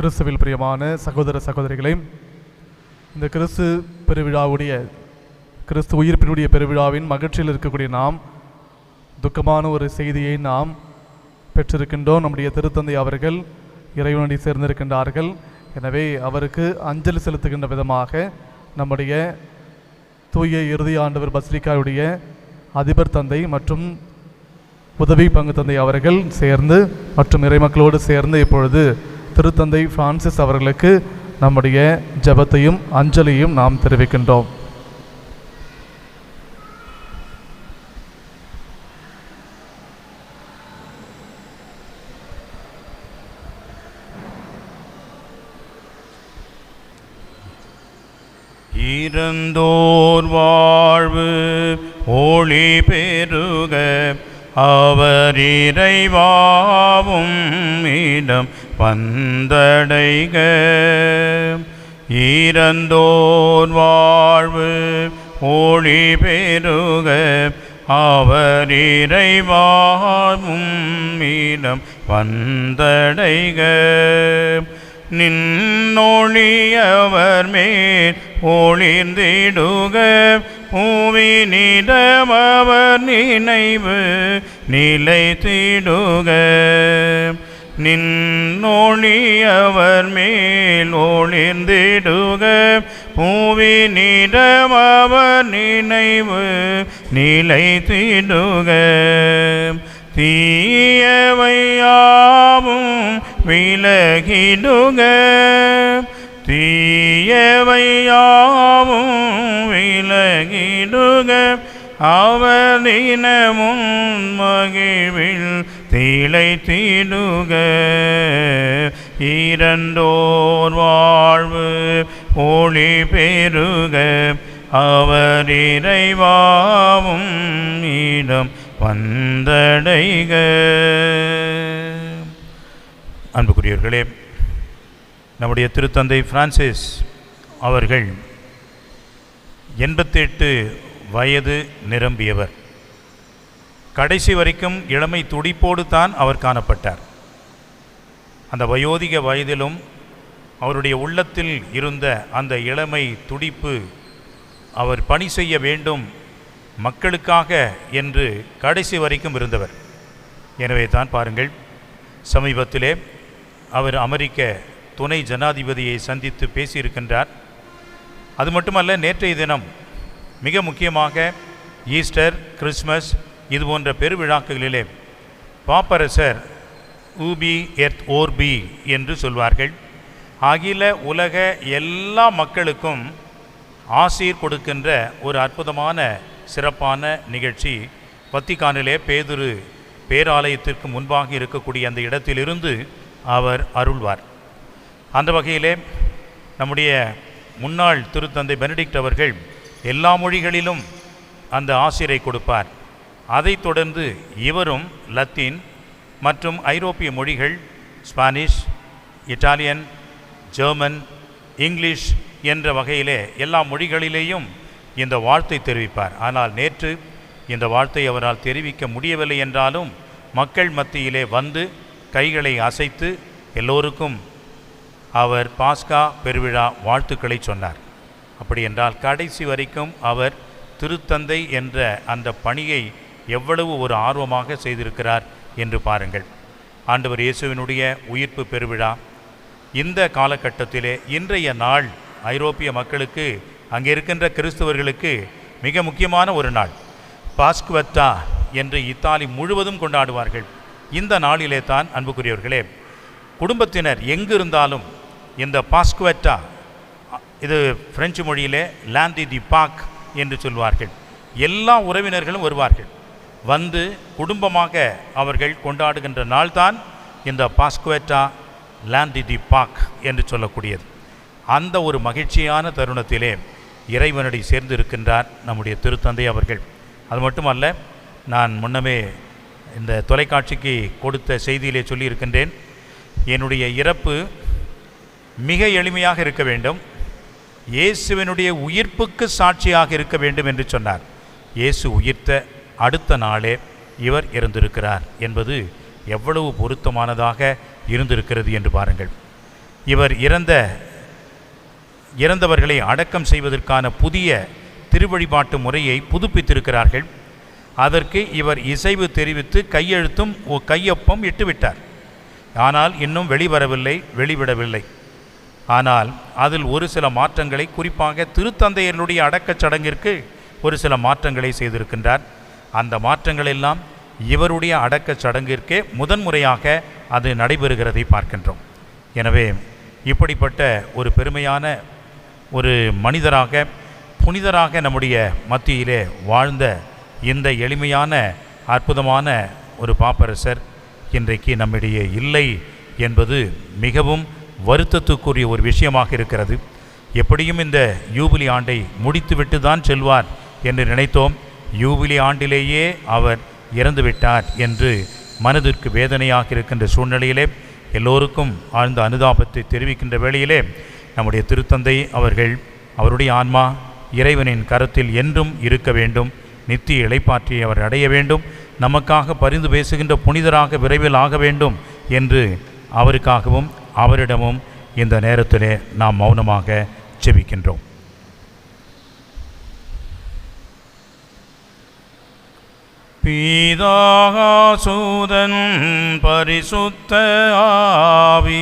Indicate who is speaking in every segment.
Speaker 1: கிறிஸ்துவில் பிரியமான சகோதர சகோதரிகளே, இந்த கிறிஸ்து பெருவிழாவுடைய கிறிஸ்து உயிர்ப்பினுடைய பெருவிழாவின் மகிழ்ச்சியில் இருக்கக்கூடிய நாம் துக்கமான ஒரு செய்தியை நாம் பெற்றிருக்கின்றோம். நம்முடைய திருத்தந்தை அவர்கள் இறைவனடி சேர்ந்திருக்கின்றார்கள். எனவே அவருக்கு அஞ்சலி செலுத்துகின்ற விதமாக நம்முடைய தூய இறுதி ஆண்டவர் பசிலிக்காவுடைய அதிபர் தந்தை மற்றும் உதவி பங்கு தந்தை அவர்கள் சேர்ந்து மற்றும் இறைமக்களோடு சேர்ந்து இப்பொழுது திருத்தந்தை பிரான்சிஸ் அவர்களுக்கு நம்முடைய ஜெபத்தையும் அஞ்சலியும் நாம் தெரிவிக்கின்றோம்.
Speaker 2: இறந்தோர் வாழ்வு ஒளி பெருக அவர் இறைவாவும் இடம் வந்தடைக. இறந்தோர் வாழ்வு ஒளி பெருக அவர் இறைவாவும் இடம் வந்தடைக. நின்னொழியவர் மேல் ஒளிர்ந்திடுக பூவினிடம் அவர் நினைவு நிலைத்திடுக. நின்னொழியவர் மேல் ஒளிர்ந்திடுக பூவினிடம் அவர் நினைவு நிலைத்திடுக. தீயவையாவும் விலகிடுக தீயவையாவும் விலகிடுக அவர் தினமும் மகிழ்வில் திளைத்திடுக. இறந்தோர் வாழ்வு ஒளி பெருக அவர் இறைவாவும் இடம் வந்தடைக. அன்புக்குரியவர்களே, நம்முடைய திருத்தந்தை பிரான்சிஸ் அவர்கள் 88 வயது நிரம்பியவர். கடைசி வரைக்கும் இளமை துடிப்போடு தான் அவர் காணப்பட்டார். அந்த வயோதிக வயதிலும் அவருடைய உள்ளத்தில் இருந்த அந்த இளமை துடிப்பு, அவர் பணி செய்ய வேண்டும் மக்களுக்காக என்று கடைசி வரைக்கும் இருந்தவர். எனவே தான் பாருங்கள், சமீபத்திலே அவர் அமெரிக்க துணை ஜனாதிபதியை சந்தித்து பேசியிருக்கின்றார். அது மட்டுமல்ல, நேற்றைய தினம் மிக முக்கியமாக ஈஸ்டர், கிறிஸ்மஸ் இது போன்ற பெருவிழாக்களிலே பாப்பரசர் ஊபி எர்த் ஓர்பி என்று சொல்வார்கள். அகில உலக எல்லா மக்களுக்கும் ஆசீர் கொடுக்கின்ற ஒரு அற்புதமான சிறப்பான நிகழ்ச்சி வத்திக்கானிலே பேதுரு பேராலயத்திற்கு முன்பாக இருக்கக்கூடிய அந்த இடத்திலிருந்து அவர் அருள்வார். அந்த வகையிலே நம்முடைய முன்னாள் திருத்தந்தை பெனடிக்ட் அவர்கள் எல்லா மொழிகளிலும் அந்த ஆசிரை கொடுப்பார். அதைத் தொடர்ந்து இவரும் லத்தீன் மற்றும் ஐரோப்பிய மொழிகள், ஸ்பானிஷ், இட்டாலியன், ஜெர்மன், இங்கிலீஷ் என்ற வகையிலே எல்லா மொழிகளிலேயும் இந்த வாழ்த்தை தெரிவிப்பார். ஆனால் நேற்று இந்த வாழ்த்தை அவரால் தெரிவிக்க முடியவில்லை என்றாலும் மக்கள் மத்தியிலே வந்து கைகளை அசைத்து எல்லோருக்கும் அவர் பாஸ்கா பெருவிழா வாழ்த்துக்களை சொன்னார். அப்படி என்றால் கடைசி வரைக்கும் அவர் திருத்தந்தை என்ற அந்த பணியை எவ்வளவு ஒரு ஆர்வமாக செய்திருக்கிறார் என்று பாருங்கள். ஆண்டவர் இயேசுவினுடைய உயிர்ப்பு பெருவிழா இந்த காலகட்டத்திலே இன்றைய நாள் ஐரோப்பிய மக்களுக்கு, அங்கே இருக்கின்ற கிறிஸ்தவர்களுக்கு மிக முக்கியமான ஒரு நாள். பாஸ்குவெட்டா என்று இத்தாலி முழுவதும் கொண்டாடுவார்கள். இந்த நாளிலே தான் அன்புக்குரியவர்களே, குடும்பத்தினர் எங்கு இருந்தாலும் இந்த பாஸ்குவெட்டா, இது பிரெஞ்சு மொழியிலே லாந்தி தி பாக் என்று சொல்வார்கள், எல்லா உறவினர்களும் வருவார்கள். வந்து குடும்பமாக அவர்கள் கொண்டாடுகின்ற நாள்தான் இந்த பாஸ்குவெட்டா லாந்தி தி பாக் என்று சொல்லக்கூடியது. அந்த ஒரு மகிழ்ச்சியான தருணத்திலே இறைவனடி சேர்ந்து இருக்கின்றார் நம்முடைய திருத்தந்தை அவர்கள். அது மட்டுமல்ல, நான் முன்னமே இந்த தொலைக்காட்சிக்கு கொடுத்த செய்தியிலே சொல்லியிருக்கின்றேன், என்னுடைய இறப்பு மிக எளிமையாக இருக்க வேண்டும், இயேசுவினுடைய உயிர்ப்புக்கு சாட்சியாக இருக்க வேண்டும் என்று சொன்னார். இயேசு உயிர்த்த அடுத்த நாளே இவர் இறந்திருக்கிறார் என்பது எவ்வளவு பொருத்தமானதாக இருந்திருக்கிறது என்று பாருங்கள். இவர் இறந்தவர்களை அடக்கம் செய்வதற்கான புதிய திருவழிபாட்டு முறையை புதுப்பித்திருக்கிறார்கள். அதற்கு இவர் இசைவு தெரிவித்து கையொப்பம் இட்டுவிட்டார். ஆனால் இன்னும் வெளிவிடவில்லை. ஆனால் அதில் ஒரு சில மாற்றங்களை, குறிப்பாக திருத்தந்தையர்களுடைய அடக்கச் சடங்கிற்கு ஒரு சில மாற்றங்களை செய்திருக்கின்றார். அந்த மாற்றங்கள் எல்லாம் இவருடைய அடக்கச் சடங்கிற்கே முதன்முறையாக அது நடைபெறுகிறதை பார்க்கின்றோம். எனவே இப்படிப்பட்ட ஒரு பெருமையான ஒரு மனிதராக, புனிதராக நம்முடைய மத்தியிலே வாழ்ந்த இந்த எளிமையான அற்புதமான ஒரு பாப்பரசர் இன்றைக்கு நம்மிடையே இல்லை என்பது மிகவும் வருத்தத்துக்குரிய ஒரு விஷயமாக இருக்கிறது. எப்படியும் இந்த யூபிலி ஆண்டை முடித்துவிட்டு தான் செல்வார் என்று நினைத்தோம். யூபிலி ஆண்டிலேயே அவர் இறந்துவிட்டார் என்று மனதிற்கு வேதனையாக இருக்கின்ற சூழ்நிலையிலே எல்லோருக்கும் ஆழ்ந்த அனுதாபத்தை தெரிவிக்கின்ற வேளையிலே நம்முடைய திருத்தந்தை அவருடைய ஆன்மா இறைவனின் கரத்தில் என்றும் இருக்க வேண்டும், நித்திய இளைப்பாற்றி அவர் அடைய வேண்டும், நமக்காக பரிந்து பேசுகின்ற புனிதராக விரைவில் ஆக வேண்டும் என்று அவருக்காகவும் அவரிடமும் இந்த நேரத்திலே நாம் மௌனமாக ஜெபிக்கின்றோம். பிதா சூதன் பரிசுத்த ஆவி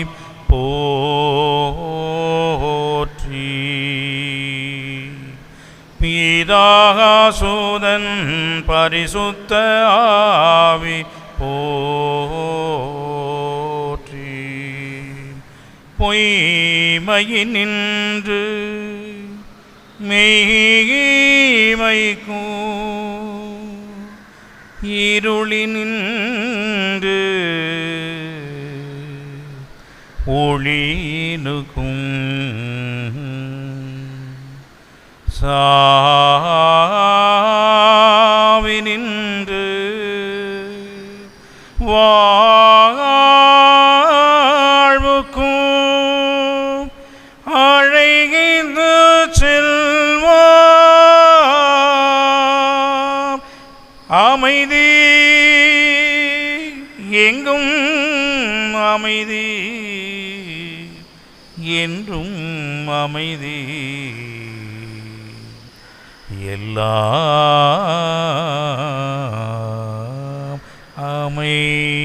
Speaker 2: போற்றி. பிதா சூதன் பரிசுத்த ஆவி போற்றி. பொய்மையினின்று மெய்மைக்கும், இருளினின்று ஒளினுக்கும், சாவினின்று வாழ்வுக்கும் அழைந்து செல்வார். அமைதி எங்கும் அமைதி, என்றும் அமைதி, எல்லாம் அமைதி.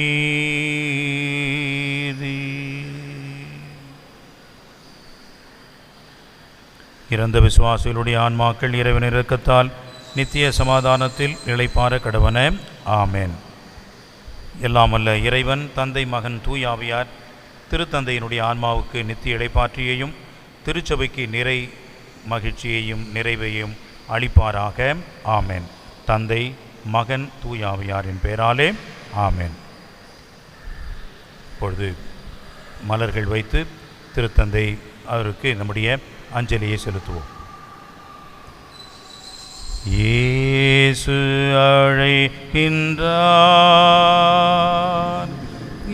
Speaker 2: இறந்த விசுவாசிகளுடைய ஆன்மாக்கள் இறைவனின் இரக்கத்தால் நித்திய சமாதானத்தில் இளைப்பாற கடவன. ஆமேன். எல்லாம் அல்ல இறைவன் தந்தை, மகன், தூயாவியார் திருத்தந்தையினுடைய ஆன்மாவுக்கு நித்திய இளைப்பாற்றியையும் திருச்சபைக்கு நிறை மகிழ்ச்சியையும் நிறைவையும் அளிப்பாராக. ஆமேன். தந்தை, மகன், தூயாவியாரின் பெயராலே ஆமேன். இப்பொழுது மலர்கள் வைத்து திருத்தந்தை அவருக்கு நம்முடைய அஞ்சலியை செலுத்துவோம். இயேசு அழைக்கின்றார்,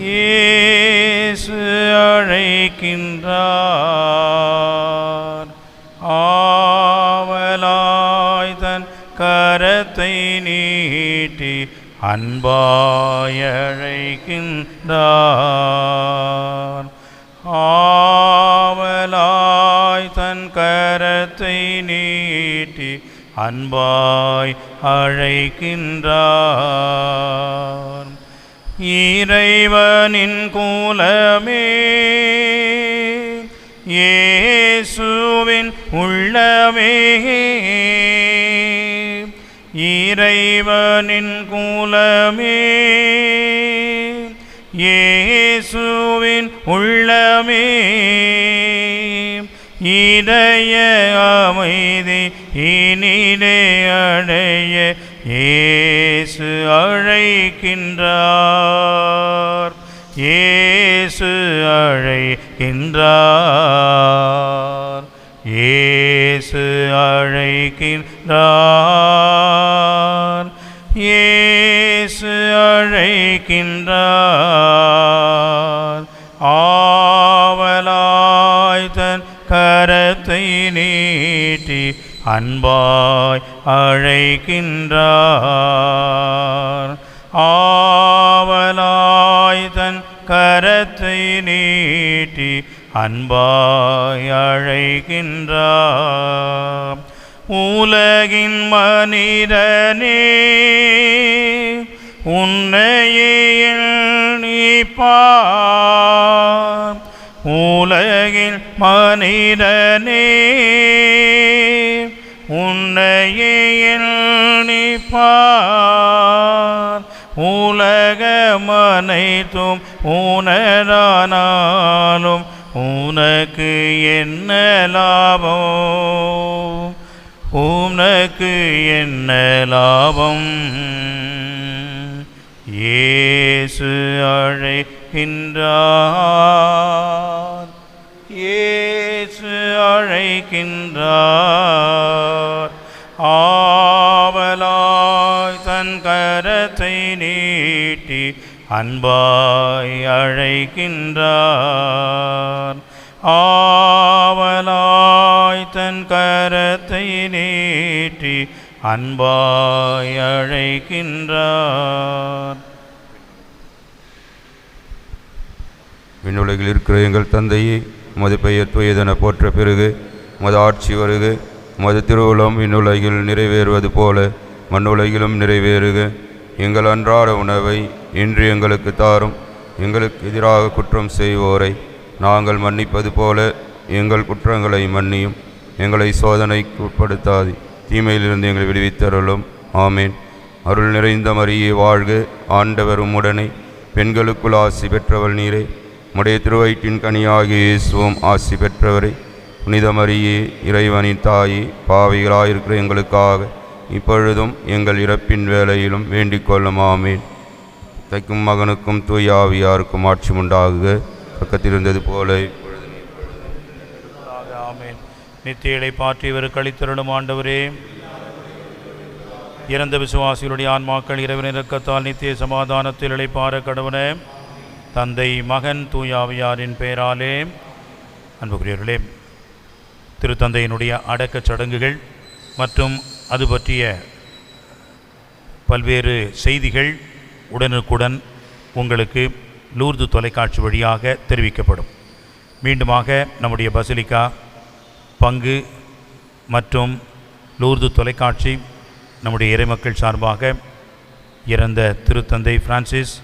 Speaker 2: இயேசு அழைக்கின்றார். ஆவலாய் தன் கரத்தை நீட்டி அன்பாய் அழைக்கின்றார். ஆவலாய் தன் கரத்தை நீட்டி அன்பாய் அழைக்கின்றார். இறைவனின் குலமே, இயேசுவின் உள்ளமே, இறைவனின் குலமே, இயேசுவின் உள்ளமே, இதய அமைதி இனிலே அடைய இயேசு அழைக்கின்றார், இயேசு அழைக்கின்றார், இயேசு அழைக்கின்றார், இயேசு அழைக்கின்றார். ஆவலாய் தன் கரத்தை நீட்டி அன்பாய் அழைக்கின்றார். ஆவலாய் தன் கரத்தை நீட்டி அன்பாய் அழைக்கின்றார். உலகின் மனிதனே உன்னையே எண்ணிப்பார். உலகின் மனிதனே உன்னையே எண்ணிப்பார். உலகமனைத்தும் உனதானாலும் உனக்கு என்ன லாபம்? உனக்கு என்ன லாபம்? இயேசு அழைக்கின்றார். இயேசு அழைக்கின்றார். ஆவலாய் தன் கரத்தை நீட்டி அன்பாய் அழைக்கின்றார். ஆவலாய் தன் கரத்தை நீட்டி அன்பாய் அழைக்கின்றார்.
Speaker 3: விண்ணுலகில் இருக்கிற எங்கள் தந்தையே, உமது பெயர் தூயதென போற்ற பெருகு. உமது ஆட்சி வருக. உமது திருவுளம் விண்ணுலகில் நிறைவேறுவது போல மண்ணுலகிலும் நிறைவேறுக. எங்கள் அன்றாட உணவை இன்று எங்களுக்கு தாரும். எங்களுக்கு எதிராக குற்றம் செய்வோரை நாங்கள் மன்னிப்பது போல எங்கள் குற்றங்களை மன்னியும். எங்களை சோதனைக்கு உட்படுத்தாது, தீமையிலிருந்து எங்களை விடுவித்தருளும். ஆமேன். அருள் நிறைந்த மரியே வாழ்க. ஆண்டவர் உம்முடனே, பெண்களுக்குள் ஆசி பெற்றவள் நீரே. உம்முடைய திருவயிற்றின் கனியாகிய இயேசுவும் ஆசி பெற்றவரே. புனித மரியே, இறைவனின் தாயே, பாவிகளாயிருக்கிற எங்களுக்காக இப்பொழுதும் எங்கள் இறப்பின் வேளையிலும் வேண்டிக் கொள்ளும். ஆமேன். தைக்கும் மகனுக்கும் தூய ஆவியாருக்கும் ஆட்சி உண்டாகுக, பக்கத்திலிருந்தது போல
Speaker 2: ஆமேன். நித்திய இளைப்பாற்றி இவருக்கு அளித்தருளும் ஆண்டவரே, இறந்த விசுவாசிகளுடைய ஆன்மாக்கள் இறைவனின் இரக்கத்தால் நித்திய சமாதானத்தில் இளைப்பாற கடவுளே. தந்தை, மகன், தூய ஆவியாரின் பெயராலே. அன்புக்குரியவர்களே, திருத்தந்தையினுடைய அடக்கச் சடங்குகள் மற்றும் அது பற்றிய பல்வேறு செய்திகள் உடனுக்குடன் உங்களுக்கு லூர்து தொலைக்காட்சி வழியாக தெரிவிக்கப்படும். மீண்டுமாக நம்முடைய பசிலிக்கா பங்கு மற்றும் லூர்து தொலைக்காட்சி நம்முடைய இறைமக்கள் சார்பாக இறந்த திருத்தந்தை பிரான்சிஸ்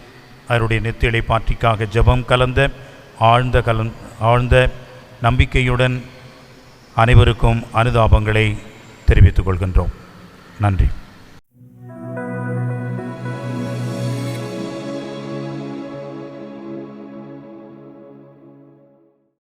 Speaker 2: அவருடைய நித்திய இளைப்பாற்றிக்காக ஜெபம் கலந்த ஆழ்ந்த நம்பிக்கையுடன் அனைவருக்கும் அனுதாபங்களை தெரிவித்துக் கொள்கின்றோம். நன்றி.